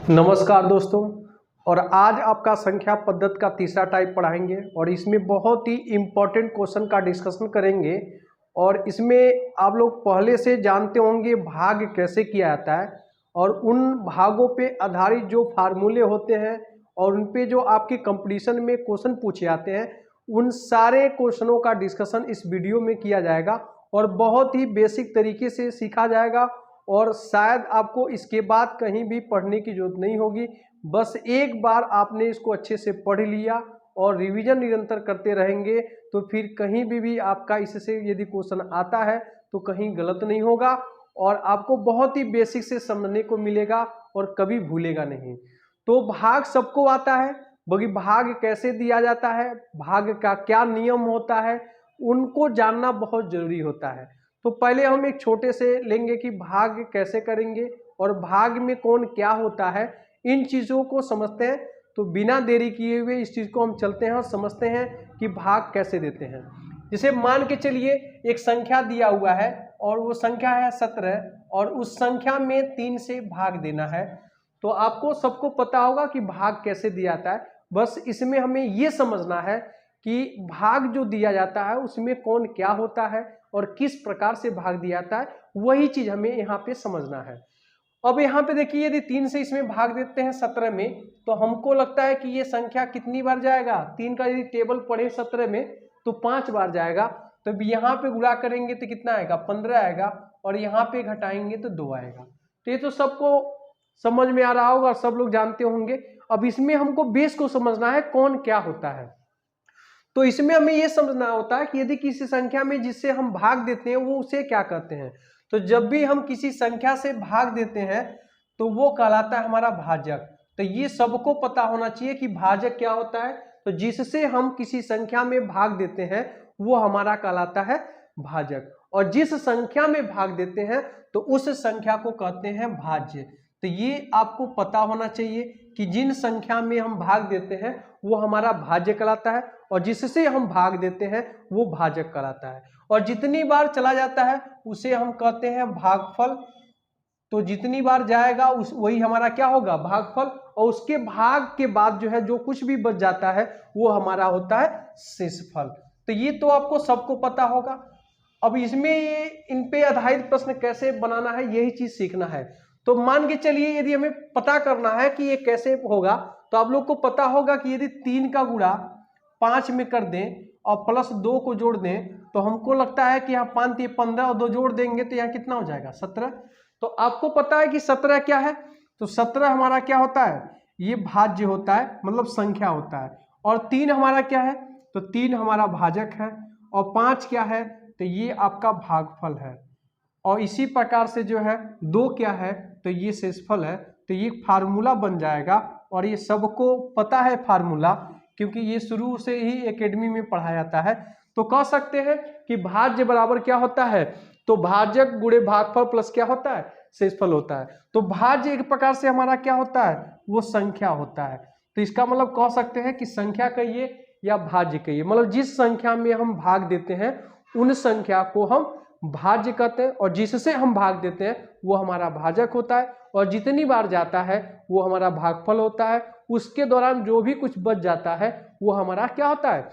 नमस्कार दोस्तों। और आज आपका संख्या पद्धति का तीसरा टाइप पढ़ाएंगे और इसमें बहुत ही इम्पोर्टेंट क्वेश्चन का डिस्कशन करेंगे। और इसमें आप लोग पहले से जानते होंगे भाग कैसे किया जाता है और उन भागों पे आधारित जो फार्मूले होते हैं और उन पे जो आपके कंपटीशन में क्वेश्चन पूछे जाते हैं, उन सारे क्वेश्चनों का डिस्कशन इस वीडियो में किया जाएगा और बहुत ही बेसिक तरीके से सीखा जाएगा। और शायद आपको इसके बाद कहीं भी पढ़ने की जरूरत नहीं होगी, बस एक बार आपने इसको अच्छे से पढ़ लिया और रिवीजन निरंतर करते रहेंगे तो फिर कहीं भी आपका इससे यदि क्वेश्चन आता है तो कहीं गलत नहीं होगा और आपको बहुत ही बेसिक से समझने को मिलेगा और कभी भूलेगा नहीं। तो भाग सबको आता है, बल्कि भाग कैसे दिया जाता है, भाग का क्या नियम होता है, उनको जानना बहुत जरूरी होता है। तो पहले हम एक छोटे से लेंगे कि भाग कैसे करेंगे और भाग में कौन क्या होता है, इन चीज़ों को समझते हैं। तो बिना देरी किए हुए इस चीज़ को हम चलते हैं और समझते हैं कि भाग कैसे देते हैं। जैसे मान के चलिए एक संख्या दिया हुआ है और वो संख्या है 17 और उस संख्या में 3 से भाग देना है। तो आपको सबको पता होगा कि भाग कैसे दिया जाता है, बस इसमें हमें ये समझना है कि भाग जो दिया जाता है उसमें कौन क्या होता है और किस प्रकार से भाग दिया जाता है, वही चीज हमें यहाँ पे समझना है। अब यहाँ पे देखिए, यदि 3 से इसमें भाग देते हैं 17 में, तो हमको लगता है कि ये संख्या कितनी बार जाएगा। 3 का यदि टेबल पढ़े 17 में तो 5 बार जाएगा। तो यहाँ पे गुणा करेंगे तो कितना आएगा, 15 आएगा और यहाँ पे घटाएंगे तो 2 आएगा। तो ये तो सबको समझ में आ रहा होगा और सब लोग जानते होंगे। अब इसमें हमको बेस को समझना है कौन क्या होता है। तो इसमें हमें यह समझना होता है कि यदि किसी संख्या में जिससे हम भाग देते हैं वो उसे क्या कहते हैं। तो जब भी हम किसी संख्या से भाग देते हैं तो वो कहलाता है हमारा भाजक। तो ये सबको पता होना चाहिए कि भाजक क्या होता है। तो जिससे हम किसी संख्या में भाग देते हैं वो हमारा कहलाता है भाजक, और जिस संख्या में भाग देते हैं तो उस संख्या को कहते हैं भाज्य। तो ये आपको पता होना चाहिए कि जिन संख्या में हम भाग देते हैं वो हमारा भाज्य कहलाता है और जिससे हम भाग देते हैं वो भाजक कहलाता है। और जितनी बार चला जाता है उसे हम कहते हैं भागफल। तो जितनी बार जाएगा उस वही हमारा क्या होगा, भागफल। और उसके भाग के बाद जो है जो कुछ भी बच जाता है वो हमारा होता है शेषफल। तो ये तो आपको सबको पता होगा। अब इसमें ये इन पे आधारित प्रश्न कैसे बनाना है यही चीज सीखना है। तो मान के चलिए यदि हमें पता करना है कि ये कैसे होगा, तो आप लोग को पता होगा कि यदि 3 का गुणा 5 में कर दें और प्लस 2 को जोड़ दें तो हमको लगता है कि यहाँ 5 3 15 और 2 जोड़ देंगे तो यहाँ कितना हो जाएगा, 17। तो आपको पता है कि 17 क्या है। तो 17 हमारा क्या होता है, ये भाज्य होता है, मतलब संख्या होता है। और 3 हमारा क्या है, तो 3 हमारा भाजक है। और 5 क्या है, तो ये आपका भागफल है। और इसी प्रकार से जो है 2 क्या है, तो ये शेषफल है। तो ये फार्मूला बन जाएगा और ये सबको पता है फार्मूला, क्योंकि ये शुरू से ही एकेडमी में पढ़ाया जाता है। तो कह सकते हैं कि भाज्य बराबर क्या होता है, तो भाजक गुणे भागफल प्लस क्या होता है, शेषफल होता है। तो भाज्य एक प्रकार से हमारा क्या होता है, वो संख्या होता है। तो इसका मतलब कह सकते हैं कि संख्या कहिए या भाज्य कहिए, मतलब जिस संख्या में हम भाग देते हैं उन संख्या को हम भाज्य कहते हैं और जिससे हम भाग देते हैं वो हमारा भाजक होता है। और जितनी बार जाता है वो हमारा भागफल होता है। उसके दौरान जो भी कुछ बच जाता है वो हमारा क्या होता है,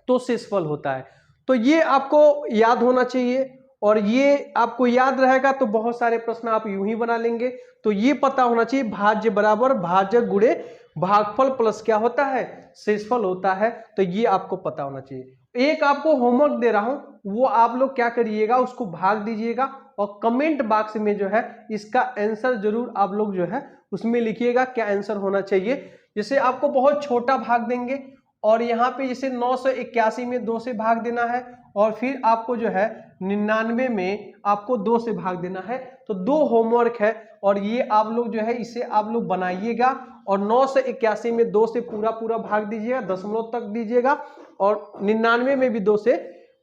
तो शेषफल होता है। तो ये आपको याद होना चाहिए और ये आपको याद रहेगा तो बहुत सारे प्रश्न आप यूं ही बना लेंगे। तो ये पता होना चाहिए भाज्य बराबर भाजक गुणे भागफल प्लस क्या होता है, शेषफल होता है। तो ये आपको पता होना चाहिए। एक आपको होमवर्क दे रहा हूं, वो आप लोग क्या करिएगा, उसको भाग दीजिएगा और कमेंट बॉक्स में जो है इसका आंसर जरूर आप लोग जो है उसमें लिखिएगा क्या आंसर होना चाहिए। जैसे आपको बहुत छोटा भाग देंगे और यहाँ पे जैसे 981 में 2 से भाग देना है और फिर आपको जो है 99 में आपको 2 से भाग देना है। तो 2 होमवर्क है और ये आप लोग जो है इसे आप लोग बनाइएगा और 981 में 2 से पूरा पूरा भाग दीजिएगा, दशमलव तक दीजिएगा और 99 में भी 2 से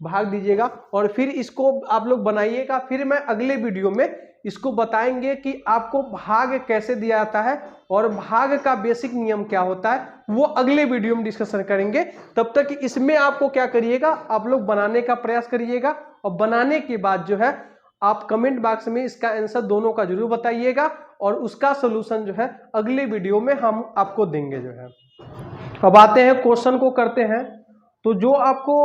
भाग दीजिएगा और फिर इसको आप लोग बनाइएगा। फिर मैं अगले वीडियो में इसको बताएंगे कि आपको भाग कैसे दिया जाता है और भाग का बेसिक नियम क्या होता है, वो अगले वीडियो में डिस्कशन करेंगे। तब तक इसमें आपको क्या करिएगा, आप लोग बनाने का प्रयास करिएगा और बनाने के बाद जो है आप कमेंट बॉक्स में इसका आंसर दोनों का जरूर बताइएगा और उसका सोल्यूशन जो है अगले वीडियो में हम आपको देंगे जो है। अब आते हैं क्वेश्चन को करते हैं। तो जो आपको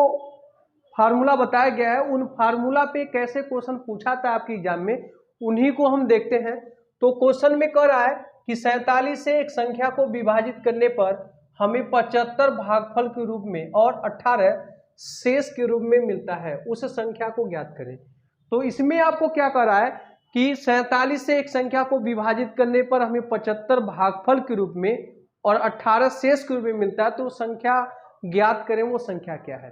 फार्मूला बताया गया है उन फार्मूला पे कैसे क्वेश्चन पूछा था आपके एग्जाम में, उन्हीं को हम देखते हैं। तो क्वेश्चन में कह रहा है कि 47 से एक संख्या को विभाजित करने पर हमें 75 भागफल के रूप में और 18 शेष के रूप में मिलता है, उस संख्या को ज्ञात करें। तो इसमें आपको क्या कह रहा है कि 47 से एक संख्या को विभाजित करने पर हमें 75 भागफल के रूप में और 18 शेष के रूप में मिलता है, तो संख्या ज्ञात करें, वो संख्या क्या है।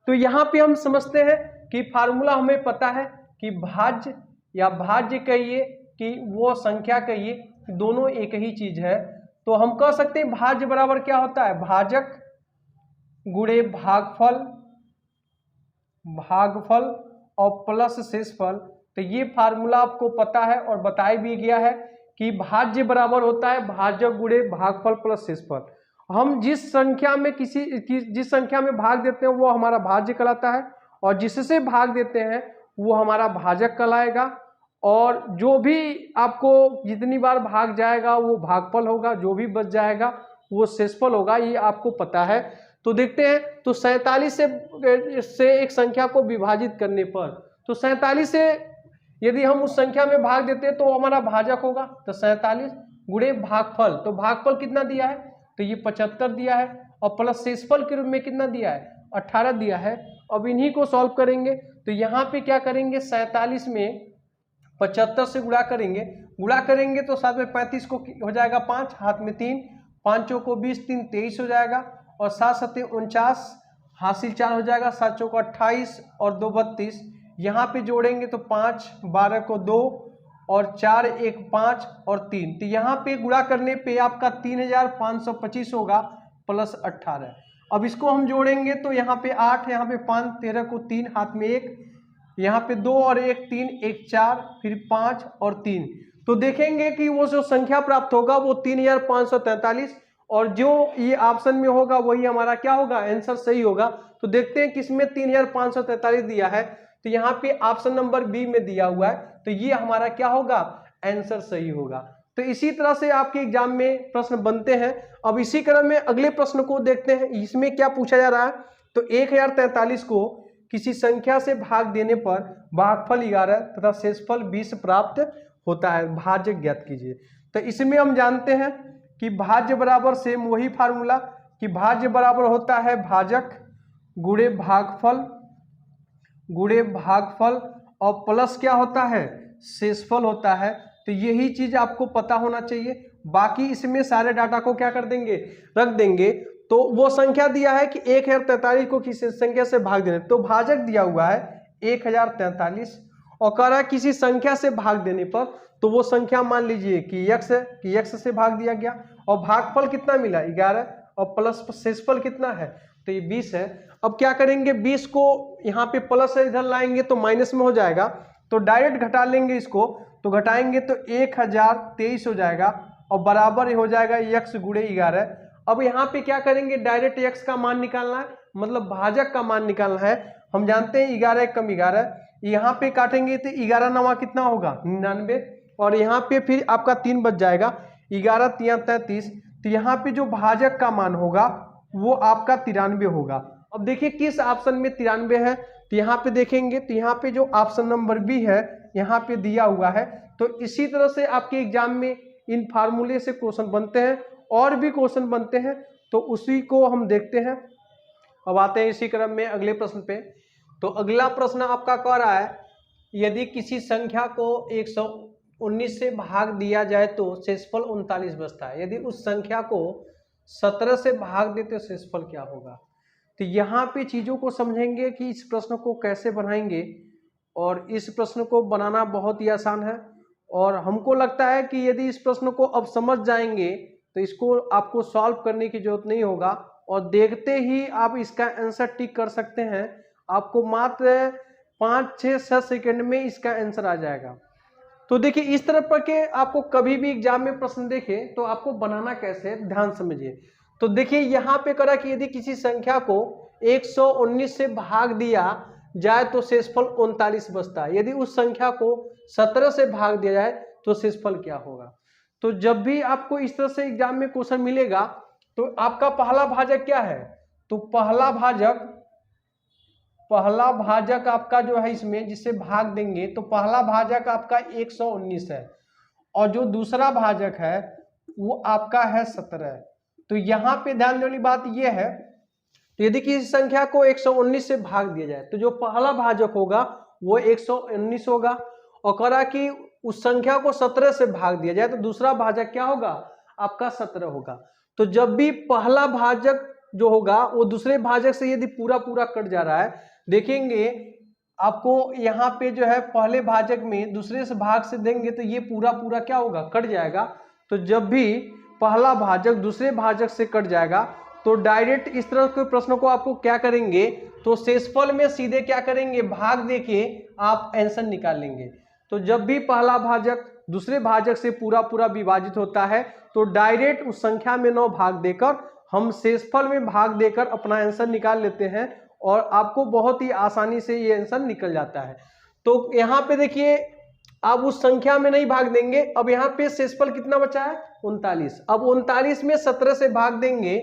तो यहाँ पे हम समझते हैं कि फार्मूला हमें पता है कि भाज्य या भाज्य कहिए कि वो संख्या कहिए, दोनों एक ही चीज है। तो हम कह सकते हैं भाज्य बराबर क्या होता है, भाजक गुणे भागफल, भागफल और प्लस शेषफल। तो ये फार्मूला आपको पता है और बताया भी गया है कि भाज्य बराबर होता है भाजक गुणे भागफल प्लस शेषफल। हम जिस संख्या में जिस संख्या में भाग देते हैं वो हमारा भाज्य कहलाता है, और जिससे भाग देते हैं वो हमारा भाजक कहलाएगा, और जो भी आपको जितनी बार भाग जाएगा वो भागफल होगा, जो भी बच जाएगा वो शेषफल होगा, ये आपको पता है। तो देखते हैं, तो 47 से एक संख्या को विभाजित करने पर, तो 47 से यदि हम उस संख्या में भाग देते हैं तो हमारा भाजक होगा। तो 47 गुणे भागफल, तो भागफल कितना दिया है, तो ये 75 दिया है, और प्लस शेषफल के रूप में कितना दिया है, 18 दिया है। अब इन्हीं को सॉल्व करेंगे। तो यहाँ पे क्या करेंगे, 47 में 75 से गुणा करेंगे तो साथ में 35 को हो जाएगा 5, हाथ में 3, 5 को 20, 3 23 हो जाएगा, और 7 7 49, हासिल 4 हो जाएगा, 7 चौको 28 और 2 32। यहाँ पे जोड़ेंगे तो 5, 12 को 2 और 4 1 5 और 3। तो यहाँ पे गुणा करने पे आपका 3525 होगा प्लस 18। अब इसको हम जोड़ेंगे तो यहाँ पे 8, यहाँ पे 5, 13 को 3, हाथ में 1, यहाँ पे 2 और 1 3, 1 4, फिर 5 और 3। तो देखेंगे कि वो जो संख्या प्राप्त होगा वो 3543, और जो ये ऑप्शन में होगा वही हमारा क्या होगा, आंसर सही होगा। तो देखते हैं किसमें 3543 दिया है, तो यहाँ पे ऑप्शन नंबर बी में दिया हुआ है, तो ये हमारा क्या होगा, आंसर सही होगा। तो इसी तरह से आपके एग्जाम में प्रश्न बनते हैं। अब इसी क्रम में अगले प्रश्न को देखते हैं, इसमें क्या पूछा जा रहा है। तो 1043 को किसी संख्या से भाग देने पर भागफल 11 तथा शेषफल 20 प्राप्त होता है, भाज्य ज्ञात कीजिए। तो इसमें हम जानते हैं कि भाज्य बराबर सेम वही फार्मूला कि भाज्य बराबर होता है भाजक गुणे भागफल और प्लस क्या होता है, शेषफल होता है। तो यही चीज आपको पता होना चाहिए। बाकी इसमें सारे डाटा को क्या कर देंगे, रख देंगे। तो वो संख्या दिया है कि 1043 को किसी संख्या से भाग देने, तो भाजक दिया हुआ है 1043, और कह रहा है किसी संख्या से भाग देने पर, तो वो संख्या मान लीजिए कि x से भाग दिया गया, और भागफल कितना मिला 11, और प्लस शेषफल कितना है, तो ये 20 है। अब क्या करेंगे, 20 को यहाँ पे प्लस से इधर लाएंगे तो माइनस में हो जाएगा, तो डायरेक्ट घटा लेंगे इसको, तो घटाएंगे तो 1023 हो जाएगा, और बराबर हो जाएगा x गुणे 11। अब यहाँ पे क्या करेंगे, डायरेक्ट x का मान निकालना है, मतलब भाजक का मान निकालना है। हम जानते हैं 11 कम 11, यहाँ पे काटेंगे तो 11 नवा कितना होगा 99, और यहाँ पे फिर आपका 3 बच जाएगा, 11 3 33। तो यहाँ पे जो भाजक का मान होगा वो आपका 93 होगा। अब देखिए किस ऑप्शन में 93 है, तो यहाँ पे देखेंगे तो यहाँ पे जो ऑप्शन नंबर बी है यहाँ पे दिया हुआ है। तो इसी तरह से आपके एग्जाम में इन फार्मूले से क्वेश्चन बनते हैं, और भी क्वेश्चन बनते हैं, तो उसी को हम देखते हैं। अब आते हैं इसी क्रम में अगले प्रश्न पे। तो अगला प्रश्न आपका कह रहा है, यदि किसी संख्या को 119 से भाग दिया जाए तो शेषफल 39 बचता है, यदि उस संख्या को 17 से भाग देते तो शेषफल क्या होगा। तो यहाँ पे चीज़ों को समझेंगे कि इस प्रश्न को कैसे बनाएंगे, और इस प्रश्न को बनाना बहुत ही आसान है, और हमको लगता है कि यदि इस प्रश्न को अब समझ जाएंगे तो इसको आपको सॉल्व करने की जरूरत नहीं होगा, और देखते ही आप इसका आंसर टिक कर सकते हैं। आपको मात्र 5-6 सेकंड में इसका आंसर आ जाएगा। तो देखिए इस तरह पर के आपको कभी भी एग्जाम में प्रश्न देखे तो आपको बनाना कैसे, ध्यान समझिए। तो देखिए यहाँ पे करा कि यदि किसी संख्या को 119 से भाग दिया जाए तो शेषफल 39 बचता है, यदि उस संख्या को 17 से भाग दिया जाए तो शेषफल क्या होगा। तो जब भी आपको इस तरह से एग्जाम में क्वेश्चन मिलेगा तो आपका पहला भाजक क्या है, तो पहला भाजक आपका जो है इसमें जिससे भाग देंगे तो पहला भाजक आपका 119 है और जो दूसरा भाजक है वो आपका है 17। तो यहाँ पे ध्यान देने वाली बात ये है, तो यदि किसी संख्या को 119 से भाग दिया जाए तो जो पहला भाजक होगा वो 119 होगा, और करा कि उस संख्या को 17 से भाग दिया जाए तो दूसरा भाजक क्या होगा, आपका 17 होगा। तो जब भी पहला भाजक जो होगा वो दूसरे भाजक से यदि पूरा पूरा कट जा रहा है, देखेंगे आपको यहाँ पे जो है पहले भाजक में दूसरे से भाग से देंगे तो ये पूरा पूरा क्या होगा, कट जाएगा। तो जब भी पहला भाजक दूसरे भाजक से कट जाएगा तो डायरेक्ट इस तरह के प्रश्नों को आपको क्या करेंगे, तो शेषफल में सीधे क्या करेंगे, भाग देके आप आंसर निकाल लेंगे। तो जब भी पहला भाजक दूसरे भाजक से पूरा पूरा विभाजित होता है तो डायरेक्ट उस संख्या में 9 भाग देकर हम शेषफल में भाग देकर अपना आंसर निकाल लेते हैं और आपको बहुत ही आसानी से ये आंसर निकल जाता है। तो यहाँ पे देखिए अब उस संख्या में नहीं भाग देंगे, अब यहाँ पे शेषफल कितना बचा है, 39। अब 39 में 17 से भाग देंगे,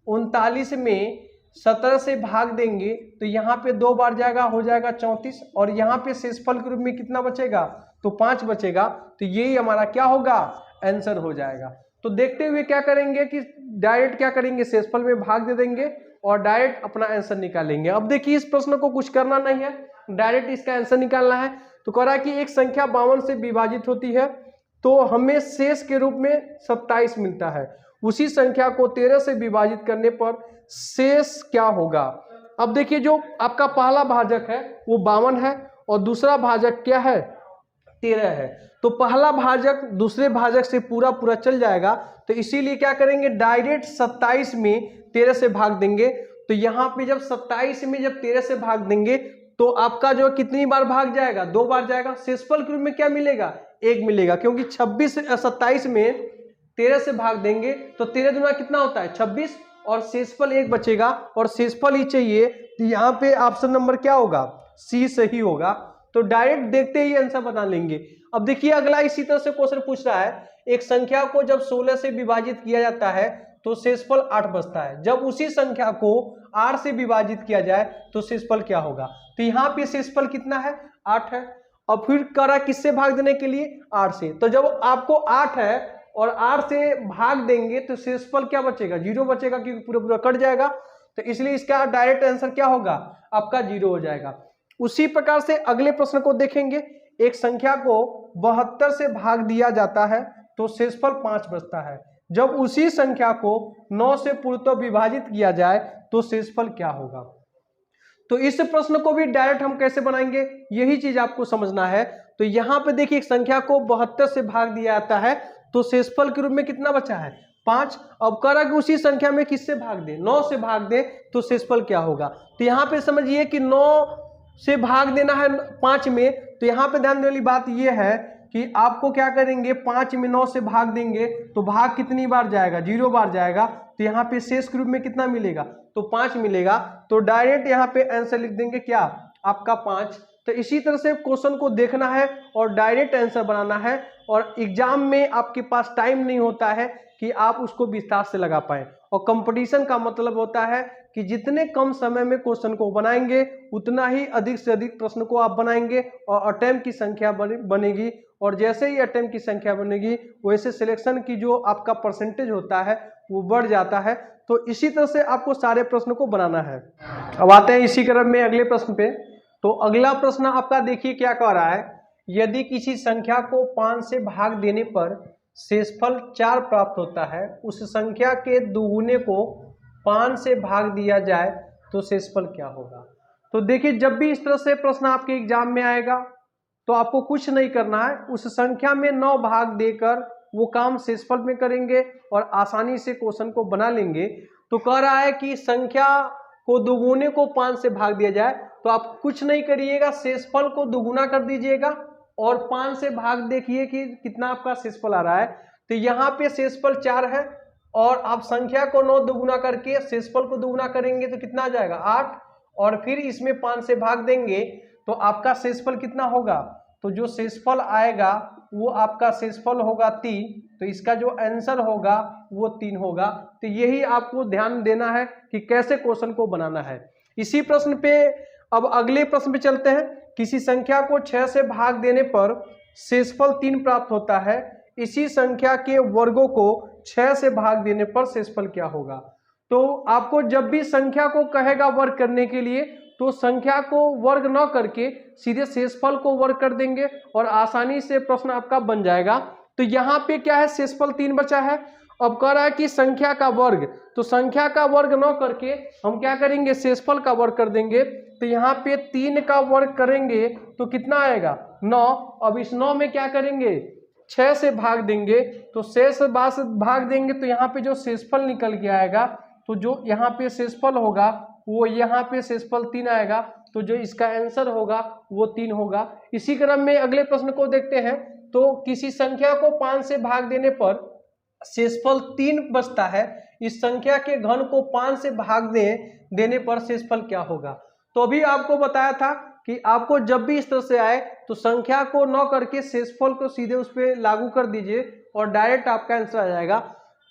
39 में 17 से भाग देंगे तो यहाँ पे 2 बार जाएगा, हो जाएगा 34, और यहाँ पे शेषफल के रूप में कितना बचेगा, तो 5 बचेगा। तो यही हमारा क्या होगा, आंसर हो जाएगा। तो देखते हुए क्या करेंगे कि डायरेक्ट क्या करेंगे, शेषफल में भाग दे देंगे और डायरेक्ट अपना आंसर निकालेंगे। अब देखिए इस प्रश्न को कुछ करना नहीं है, डायरेक्ट इसका आंसर निकालना है। तो कह रहा है कि एक संख्या 52 से विभाजित होती है तो हमें शेष के रूप में 27 मिलता है, उसी संख्या को 13 से विभाजित करने पर शेष क्या होगा। अब देखिए जो आपका पहला भाजक है वो 52 है और दूसरा भाजक क्या है, 13 है। तो पहला भाजक दूसरे भाजक से पूरा पूरा चल जाएगा, तो इसीलिए क्या करेंगे, डायरेक्ट 27 में 13 से भाग देंगे। तो यहाँ पे जब 27 में जब 13 से भाग देंगे तो आपका जो कितनी बार भाग जाएगा, 2 बार जाएगा। शेषफल के रूप में क्या मिलेगा, 1 मिलेगा, क्योंकि 27 में 13 से भाग देंगे तो 13 दूना कितना होता है, 26, और शेषफल 1 बचेगा और शेषफल ही चाहिए। तो यहाँ पे ऑप्शन नंबर क्या होगा, सी सही होगा। तो डायरेक्ट देखते ही आंसर बता लेंगे। अब देखिए अगला इसी तरह से क्वेश्चन पूछ रहा है, एक संख्या को जब 16 से विभाजित किया जाता है तो शेषफल 8 बचता है, जब उसी संख्या को 8 से विभाजित किया जाए तो शेषफल क्या होगा। तो यहाँ पे शेषफल कितना है, 8 है। अब फिर करा किससे भाग देने के लिए, 8 से। तो जब आपको 8 है और 8 से भाग देंगे तो शेषफल क्या बचेगा, 0 बचेगा, क्योंकि पूरा पूरा कट जाएगा। तो इसलिए इसका डायरेक्ट आंसर क्या होगा, आपका 0 हो जाएगा। उसी प्रकार से अगले प्रश्न को देखेंगे, एक संख्या को 72 से भाग दिया जाता है तो शेषफल 5 बचता है, जब उसी संख्या को 9 से पूर्णतः विभाजित किया जाए तो शेषफल क्या होगा। तो इस प्रश्न को भी डायरेक्ट हम कैसे बनाएंगे, यही चीज आपको समझना है। तो यहाँ पे देखिए एक संख्या को 72 से भाग दिया जाता है तो शेषफल के रूप में कितना बचा है, 5। अब करा कि उसी संख्या में किससे भाग दे, 9 से भाग दे तो शेषफल क्या होगा। तो यहाँ पे समझिए कि 9 से भाग देना है 5 में, तो यहाँ पे ध्यान देने वाली बात ये है कि आपको क्या करेंगे, 5 में 9 से भाग देंगे तो भाग कितनी बार जाएगा, 0 बार जाएगा। तो यहाँ पे शेष के रूप में कितना मिलेगा, तो 5 मिलेगा। तो डायरेक्ट यहाँ पे आंसर लिख देंगे क्या, आपका 5। तो इसी तरह से क्वेश्चन को देखना है और डायरेक्ट आंसर बनाना है, और एग्जाम में आपके पास टाइम नहीं होता है कि आप उसको विस्तार से लगा पाएं। और कंपटीशन का मतलब होता है कि जितने कम समय में क्वेश्चन को बनाएंगे उतना ही अधिक से अधिक प्रश्न को आप बनाएंगे और अटेम्प्ट की संख्या बनेगी, और जैसे ही अटेम्प्ट की संख्या बनेगी वैसे सिलेक्शन की जो आपका परसेंटेज होता है वो बढ़ जाता है। तो इसी तरह से आपको सारे प्रश्न को बनाना है। अब आते हैं इसी क्रम में अगले प्रश्न पे। तो अगला प्रश्न आपका देखिए क्या कह रहा है, यदि किसी संख्या को 5 से भाग देने पर शेषफल 4 प्राप्त होता है, उस संख्या के दुगुने को 5 से भाग दिया जाए तो शेषफल क्या होगा। तो देखिए जब भी इस तरह से प्रश्न आपके एग्जाम में आएगा तो आपको कुछ नहीं करना है, उस संख्या में 9 भाग देकर वो काम शेषफल में करेंगे और आसानी से क्वेश्चन को बना लेंगे। तो कह रहा है कि संख्या को दुगुने को 5 से भाग दिया जाए, तो आप कुछ नहीं करिएगा, शेषफल को दुगुना कर दीजिएगा और 5 से भाग देखिए कि कितना आपका शेषफल आ रहा है। तो यहाँ पे शेषफल 4 है और आप संख्या को 9 दुगुना करके शेषफल को दुगुना करेंगे तो कितना आ जाएगा, 8, और फिर इसमें 5 से भाग देंगे तो आपका शेषफल कितना होगा, तो जो शेषफल आएगा वो आपका शेषफल होगा 3। तो इसका जो आंसर होगा वो 3 होगा। तो यही आपको ध्यान देना है कि कैसे क्वेश्चन को बनाना है। इसी प्रश्न पे अब अगले प्रश्न पे चलते हैं। किसी संख्या को 6 से भाग देने पर शेषफल 3 प्राप्त होता है, इसी संख्या के वर्गों को 6 से भाग देने पर शेषफल क्या होगा। तो आपको जब भी संख्या को कहेगा वर्ग करने के लिए तो संख्या को वर्ग न करके सीधे शेषफल को वर्ग कर देंगे और आसानी से प्रश्न आपका बन जाएगा। तो यहाँ पे क्या है, शेषफल 3 बचा है। अब कह रहा है कि संख्या का वर्ग, तो संख्या का वर्ग न करके हम क्या करेंगे, शेषफल का वर्ग कर देंगे। तो यहाँ पे 3 का वर्ग करेंगे तो कितना आएगा, 9। अब इस 9 में क्या करेंगे, 6 से भाग देंगे, तो 6 से भाग देंगे तो यहाँ पे जो शेषफल निकल के आएगा, तो जो यहाँ पे शेषफल होगा वो यहाँ पे शेषफल 3 आएगा। तो जो इसका आंसर होगा वो 3 होगा। इसी क्रम में अगले प्रश्न को देखते हैं। तो किसी संख्या को 5 से भाग देने पर शेषफल 3 बचता है, इस संख्या के घन को 5 से भाग देने पर शेषफल क्या होगा। तो अभी आपको बताया था कि आपको जब भी इस तरह से आए तो संख्या को न करके शेषफल को सीधे उस पर लागू कर दीजिए और डायरेक्ट आपका आंसर आ जाएगा।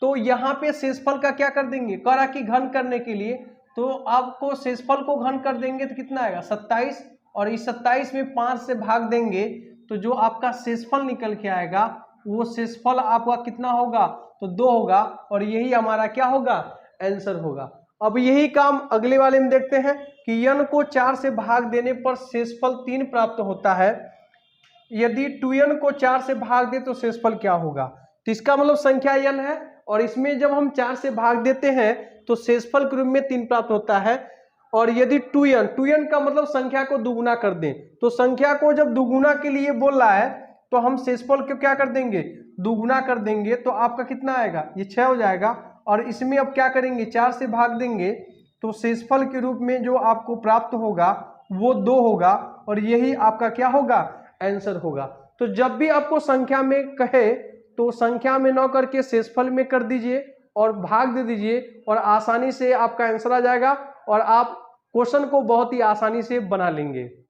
तो यहाँ पे शेषफल का क्या कर देंगे, करा कि घन करने के लिए, तो आपको शेषफल को घन कर देंगे तो कितना आएगा 27, और इस 27 में 5 से भाग देंगे तो जो आपका शेषफल निकल के आएगा वो शेषफल आपका कितना होगा, तो 2 होगा, और यही हमारा क्या होगा, आंसर होगा। अब यही काम अगले वाले में देखते हैं कि n को 4 से भाग देने पर शेषफल 3 प्राप्त होता है, यदि 2n को 4 से भाग दे तो शेषफल क्या होगा। तो इसका मतलब संख्या n है और इसमें जब हम 4 से भाग देते हैं तो शेषफल के रूप में 3 प्राप्त होता है। और यदि 2n का मतलब संख्या को दुगुना कर दें, तो संख्या को जब दुगुना के लिए बोल रहा है तो हम शेषफल को क्या कर देंगे, दुगुना कर देंगे, तो आपका कितना आएगा, ये 6 हो जाएगा। और इसमें अब क्या करेंगे, 4 से भाग देंगे तो शेषफल के रूप में जो आपको प्राप्त होगा वो 2 होगा, और यही आपका क्या होगा, आंसर होगा। तो जब भी आपको संख्या में कहे तो संख्या में न करके शेषफल में कर दीजिए और भाग दे दीजिए, और आसानी से आपका आंसर आ जाएगा और आप क्वेश्चन को बहुत ही आसानी से बना लेंगे।